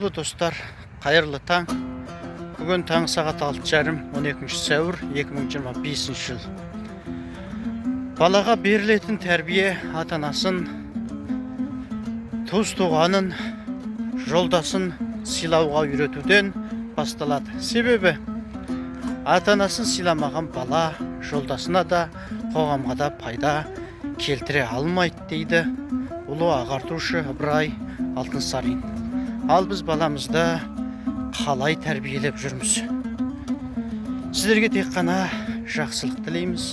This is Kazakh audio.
Достар, қайырлы таң. Бүгін таң сағат 6:30, 12 сәуір 2025 жыл. Балаға берілетін тәрбие ата-анасын, туыс-туғанын, жолдасын сыйлауға үйретуден басталады. Себебі ата-анасын сыйламаған бала жолдасына да, қоғамға да пайда келтіре алмайды дейді ұлы ағартушы Ыбырай Алтынсарин. Ал біз баламызды қалай тәрбиелеп жүрміз? Сіздерге тек қана жақсылық тілейміз.